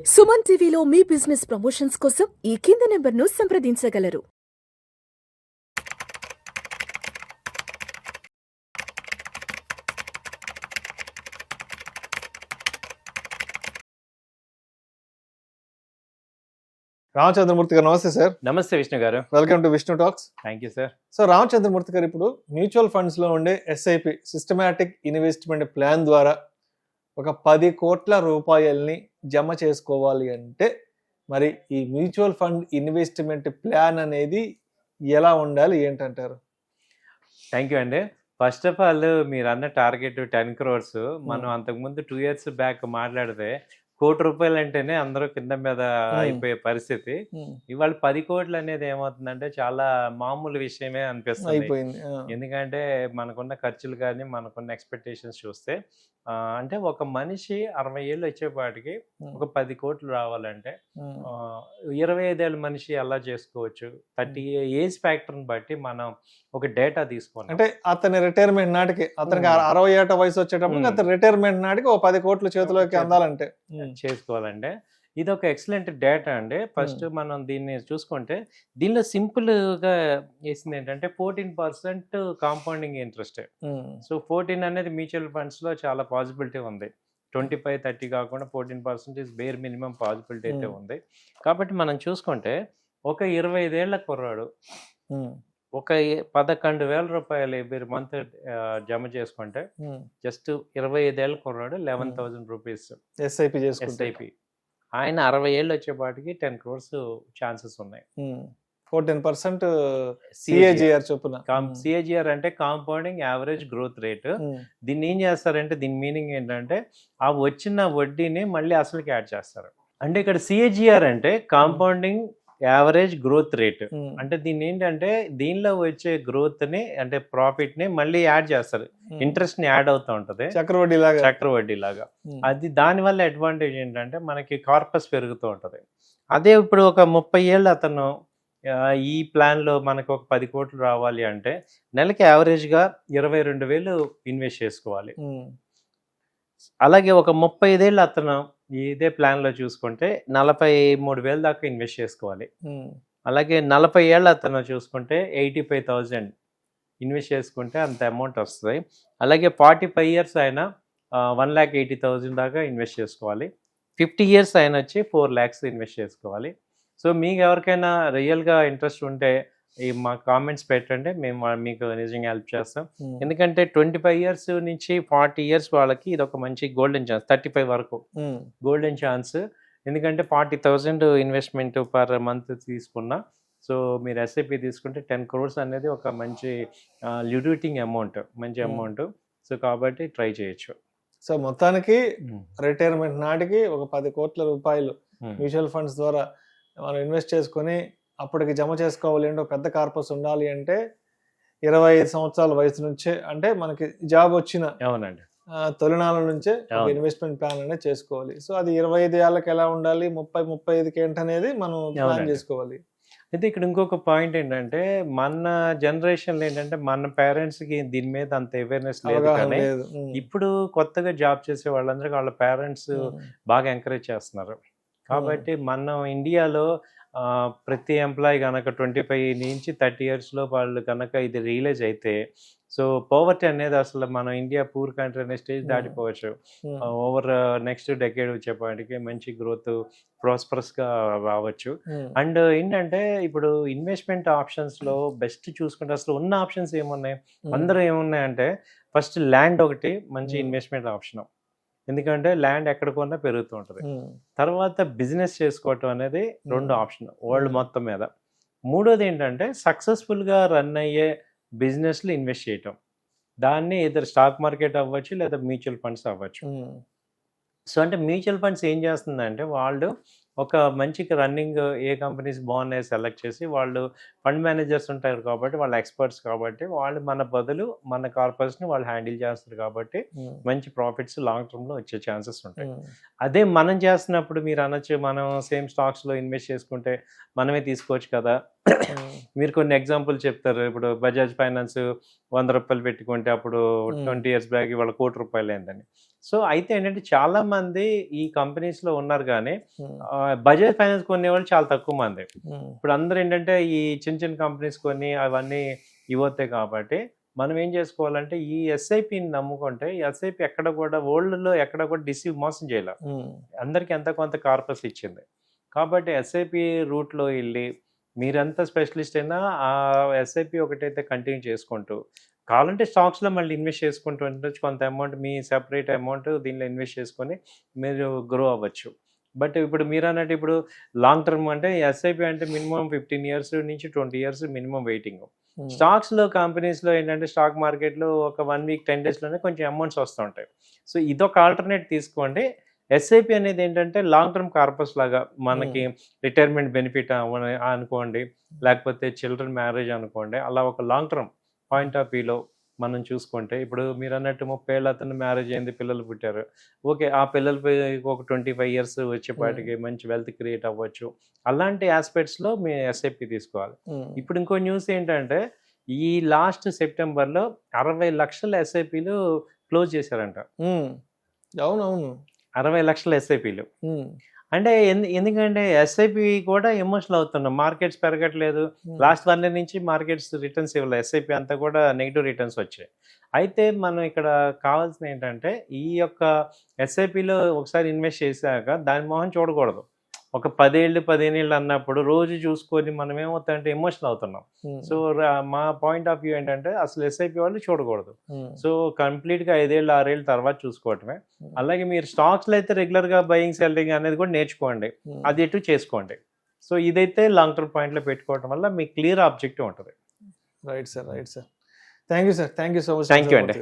సుమన్ టీవీలో మీ business promotions కోసం ఈ కింది నెంబర్ను సంప్రదించగలరు. రామచంద్రమూర్తి గారు నమస్తే సార్. నమస్తే విష్ణు గారు. Welcome to Vishnu talks. Thank you sir. So Ramachandramurthy గారు, ఇప్పుడు మ్యూచువల్ ఫండ్స్ లో ఉండే ఎస్ఐపి సిస్టమాటిక్ ఇన్వెస్ట్మెంట్ ప్లాన్ ద్వారా ఒక 10 కోట్ల రూపాయల్ని జమ చేసుకోవాలి అంటే మరి ఈ మ్యూచువల్ ఫండ్ ఇన్వెస్ట్మెంట్ ప్లాన్ అనేది ఎలా ఉండాలి ఏంటంటారు? థ్యాంక్ యూ అండి. ఫస్ట్ ఆఫ్ ఆల్ మీరు అన్న టార్గెట్ 10 crores. మనం అంతకుముందు 2 years బ్యాక్ మాట్లాడితే ₹1 కోటి అంటేనే అందరూ కింద మీద అయిపోయే పరిస్థితి. ఇవాళ 10 కోట్లు అనేది ఏమవుతుందంటే చాలా మామూలు విషయమే అనిపిస్తుంది. అయిపోయింది. ఎందుకంటే మనకున్న ఖర్చులు కానీ మనకున్న ఎక్స్పెక్టేషన్స్ చూస్తే అంటే ఒక మనిషి 60 ఏళ్ళు వచ్చేపాటికి ఒక 10 కోట్లు రావాలంటే 25 ఏళ్ళ మనిషి ఎలా చేసుకోవచ్చు? 30 ఏజ్ ఫ్యాక్టర్ని బట్టి మనం ఒక డేటా తీసుకోవాలి. అంటే అతని రిటైర్మెంట్ నాటికి, అతనికి 60 ఏట వయసు వచ్చేటప్పుడు అతని రిటైర్మెంట్ నాటికి ఒక 10 కోట్లు చేతిలోకి అందాలంటే చేసుకోవాలంటే ఇది ఒక ఎక్సలెంట్ డేటా అండి. ఫస్ట్ మనం దీన్ని చూసుకుంటే దీనిలో సింపుల్గా వేసింది ఏంటంటే 14% కాంపౌండింగ్ ఇంట్రెస్ట్. సో 14 అనేది మ్యూచువల్ ఫండ్స్లో చాలా పాసిబిలిటీ ఉంది. 25, 30 కాకుండా 14% బేర్ మినిమం పాసిబిలిటీ అయితే ఉంది. కాబట్టి మనం చూసుకుంటే ఒక 25 ఏళ్ల కుర్రాడు ఒక 11,000 రూపాయలు ఎవ్రీ మంత్ జమ చేసుకుంటే జస్ట్ 25 ఏళ్ళ కుర్రాడు 11,000 రూపీస్ ఎస్ఐపి. ఆయన 60 ఏళ్ళు వచ్చేపాటికి 10 crores ఛాన్సెస్ ఉన్నాయి. 14% సిఏజిఆర్ చొప్పున. సిఏజిఆర్ అంటే కాంపౌండింగ్ యావరేజ్ గ్రోత్ రేట్. దీన్ని ఏం చేస్తారంటే దీని మీనింగ్ ఏంటంటే ఆ వచ్చిన వడ్డీని మళ్ళీ అసలుకి యాడ్ చేస్తారు. అంటే ఇక్కడ సిఏజిఆర్ అంటే కాంపౌండింగ్ యావరేజ్ గ్రోత్ రేట్. అంటే దీన్ని ఏంటంటే దీనిలో వచ్చే గ్రోత్ ని అంటే ప్రాఫిట్ ని మళ్ళీ యాడ్ చేస్తారు. ఇంట్రెస్ట్ ని యాడ్ అవుతూ ఉంటది చక్రవడ్డీ లాగా. అది దాని వల్ల అడ్వాంటేజ్ ఏంటంటే మనకి కార్పస్ పెరుగుతూ ఉంటది. అదే ఇప్పుడు ఒక 30 ఏళ్ళు అతను ఈ ప్లాన్ లో మనకు ఒక 10 కోట్లు రావాలి అంటే నెలకి యావరేజ్ గా 22,000 ఇన్వెస్ట్ చేసుకోవాలి. అలాగే ఒక 35 ఏళ్ళు అతను ఇదే ప్లాన్ లో చూసుకుంటే 43,000 దాకా ఇన్వెస్ట్ చేసుకోవాలి. అలాగే 40 ఏళ్ళు అతను చూసుకుంటే 85,000 ఇన్వెస్ట్ చేసుకుంటే అంత అమౌంట్ వస్తుంది. అలాగే 45 years ఆయన 1,80,000 దాకా ఇన్వెస్ట్ చేసుకోవాలి. 50 years ఆయన వచ్చి 4 lakhs ఇన్వెస్ట్ చేసుకోవాలి. సో మీకు ఎవరికైనా రియల్గా ఇంట్రెస్ట్ ఉంటే మా కామెంట్స్ పెట్టండి, మేము మీకు నిజంగా హెల్ప్ చేస్తాం. ఎందుకంటే 25 years నుంచి 40 years వాళ్ళకి ఇది ఒక మంచి గోల్డెన్ ఛాన్స్. 35 వరకు గోల్డెన్ ఛాన్స్. ఎందుకంటే 40,000 ఇన్వెస్ట్మెంట్ పర్ మంత్ తీసుకున్నా, సో మీరు ఎస్ఐపి తీసుకుంటే 10 crores అనేది ఒక మంచి లిక్విడిటీ అమౌంట్, మంచి అమౌంట్. సో కాబట్టి ట్రై చేయొచ్చు. సో మొత్తానికి రిటైర్మెంట్ నాటికి ఒక 10 కోట్ల రూపాయలు మ్యూచువల్ ఫండ్స్ ద్వారా మనం ఇన్వెస్ట్ చేసుకొని అప్పటికి జమ చేసుకోవాలి అంటే పెద్ద కార్పస్ ఉండాలి అంటే 25 సంవత్సరాల వయసు నుంచే, అంటే మనకి జాబ్ వచ్చిన తొలినాళ్ళ నుంచే ఇన్వెస్ట్మెంట్ ప్లాన్ అనేది చేసుకోవాలి. సో అది 25 ఏళ్ళకి ఎలా ఉండాలి, 30-35కి ఏంటనేది మనం ప్లాన్ చేసుకోవాలి. అయితే ఇక్కడ ఇంకొక పాయింట్ ఏంటంటే మన జనరేషన్లో ఏంటంటే మన పేరెంట్స్కి దీని మీద అంత అవేర్నెస్ లేదు. కానీ ఇప్పుడు కొత్తగా జాబ్ చేసే వాళ్ళందరికీ వాళ్ళ పేరెంట్స్ బాగా ఎంకరేజ్ చేస్తున్నారు. కాబట్టి మనం ఇండియాలో ప్రతి ఎంప్లాయీ కనుక 25 నుంచి 30 yearsలో వాళ్ళు కనుక ఇది రియలైజ్ అయితే, సో పవర్టీ అనేది అసలు మనం ఇండియా పూర్ కంట్రీ అనే స్టేజ్ దాటిపోవచ్చు. ఓవర్ నెక్స్ట్ డెకేడ్ వచ్చేపాటికి మంచి గ్రోత్ ప్రాస్పరస్గా రావచ్చు. అండ్ ఏంటంటే ఇప్పుడు ఇన్వెస్ట్మెంట్ ఆప్షన్స్లో బెస్ట్ చూసుకుంటే అసలు ఉన్న ఆప్షన్స్ ఏమున్నాయి, అందరూ ఏమున్నాయంటే ఫస్ట్ ల్యాండ్ ఒకటి మంచి ఇన్వెస్ట్మెంట్ ఆప్షన్. ఎందుకంటే ల్యాండ్ ఎక్కడ కొన్నా పెరుగుతూ ఉంటుంది. తర్వాత బిజినెస్ చేసుకోవటం అనేది 2 ఆప్షన్ వరల్డ్ మొత్తం మీద. 3వది ఏంటంటే సక్సెస్ఫుల్గా రన్ అయ్యే బిజినెస్లో ఇన్వెస్ట్ చేయటం. దాన్ని ఇద్దరు స్టాక్ మార్కెట్ అవ్వచ్చు లేదా మ్యూచువల్ ఫండ్స్ అవ్వచ్చు. సో అంటే మ్యూచువల్ ఫండ్స్ ఏం చేస్తుందంటే వాళ్ళు ఒక మంచి రన్నింగ్ ఏ కంపెనీస్ బాగున్నాయి సెలెక్ట్ చేసి, వాళ్ళు ఫండ్ మేనేజర్స్ ఉంటారు కాబట్టి వాళ్ళు ఎక్స్పర్ట్స్ కాబట్టి వాళ్ళు మన బదులు మన కార్పొరేట్స్ని వాళ్ళు హ్యాండిల్ చేస్తారు. కాబట్టి మంచి ప్రాఫిట్స్ లాంగ్ టర్మ్లో వచ్చే ఛాన్సెస్ ఉంటాయి. అదే మనం చేస్తున్నప్పుడు మీరు అనొచ్చు మనం సేమ్ స్టాక్స్లో ఇన్వెస్ట్ చేసుకుంటే మనమే తీసుకోవచ్చు కదా. మీరు కొన్ని ఎగ్జాంపుల్ చెప్తారు. ఇప్పుడు బజాజ్ ఫైనాన్స్ ₹100 పెట్టుకుంటే అప్పుడు 20 years బ్యాక్ ఇవాళ ₹1 కోటి అయిందని. సో అయితే ఏంటంటే చాలా మంది ఈ కంపెనీస్ లో ఉన్నారు కానీ బజాజ్ ఫైనాన్స్ కొనే వాళ్ళు చాలా తక్కువ మంది. ఇప్పుడు అందరూ ఏంటంటే ఈ చిన్న చిన్న కంపెనీస్ కొని అవన్నీ ఇవ్వతాయి కాబట్టి మనం ఏం చేసుకోవాలంటే ఈ ఎస్ఐపిని నమ్ముకుంటే ఎస్ఐపి ఎక్కడ కూడా వరల్డ్లో ఎక్కడ కూడా మోసం చేయాలి. అందరికి ఎంత కొంత కార్పస్ ఇచ్చింది కాబట్టి ఎస్ఐపి రూట్లో వెళ్ళి మీరంతా స్పెషలిస్ట్ అయినా ఆ ఎస్ఐపి ఒకటైతే కంటిన్యూ చేసుకుంటూ కావాలంటే స్టాక్స్లో మళ్ళీ ఇన్వెస్ట్ చేసుకుంటూ ఉండొచ్చు. కొంత అమౌంట్ మీ సెపరేట్ అమౌంట్ దీనిలో ఇన్వెస్ట్ చేసుకొని మీరు గ్రో అవ్వచ్చు. బట్ ఇప్పుడు మీరు అన్నట్టు ఇప్పుడు లాంగ్ టర్మ్ అంటే ఎస్ఐపి అంటే మినిమం 15 years నుంచి 20 years మినిమం వెయిటింగ్. స్టాక్స్లో కంపెనీస్లో ఏంటంటే స్టాక్ మార్కెట్లో ఒక 1 week 10 daysలోనే కొంచెం అమౌంట్స్ వస్తూ ఉంటాయి. సో ఇదొక ఆల్టర్నేట్ తీసుకోండి. ఎస్ఐపి అనేది ఏంటంటే లాంగ్ టర్మ్ కార్పస్ లాగా మనకి రిటైర్మెంట్ బెనిఫిట్ అనుకోండి, లేకపోతే చిల్డ్రన్ మ్యారేజ్ అనుకోండి, అలా ఒక లాంగ్ టర్మ్ పాయింట్ ఆఫ్ వ్యూలో మనం చూసుకుంటే ఇప్పుడు మీరు అన్నట్టు 30 ఏళ్ళు అతను మ్యారేజ్ అయింది, పిల్లలు పుట్టారు, ఓకే ఆ పిల్లలు ఒక 25 years వచ్చేపాటికి మంచి వెల్త్ క్రియేట్ అవ్వచ్చు. అలాంటి ఆస్పెక్ట్స్లో మీ ఎస్ఐపి తీసుకోవాలి. ఇప్పుడు ఇంకో న్యూస్ ఏంటంటే ఈ లాస్ట్ సెప్టెంబర్లో 60 లక్షల ఎస్ఐపిలు క్లోజ్ చేశారంట. అవునవును, 60 లక్షల ఎస్ఐపిలు. అంటే ఎందుకంటే ఎస్ఐపి కూడా ఎమోషనల్ అవుతున్నాం. మార్కెట్స్ పెరగట్లేదు. లాస్ట్ 1 year నుంచి మార్కెట్స్ రిటర్న్స్ ఇవ్వలేదు. ఎస్ఐపి అంతా కూడా నెగిటివ్ రిటర్న్స్ వచ్చాయి. అయితే మనం ఇక్కడ కావాల్సిన ఏంటంటే ఈ యొక్క ఎస్ఐపిలో ఒకసారి ఇన్వెస్ట్ చేశాక దాని మొహం చూడకూడదు. ఒక 10 ఏళ్ళు 15 ఏళ్ళు అన్నప్పుడు రోజు చూసుకొని మనం ఏమవుతామంటే ఎమోషనల్ అవుతున్నాం. సో మా పాయింట్ ఆఫ్ వ్యూ ఏంటంటే అసలు ఎస్ఐపి వాళ్ళు చూడకూడదు. సో కంప్లీట్గా 5 ఏళ్ళు 6 ఏళ్ళు తర్వాత చూసుకోవటమే. అలాగే మీరు స్టాక్స్లో అయితే రెగ్యులర్గా బయింగ్ సెల్లింగ్ అనేది కూడా నేర్చుకోండి, అది ఎటు చేసుకోండి. సో ఇదైతే లాంగ్ టర్మ్ పాయింట్లో పెట్టుకోవడం వల్ల మీకు క్లియర్ ఆబ్జెక్టివ్ ఉంటుంది. Right sir, right sir. Thank you sir, thank you so much. Thank you అండి.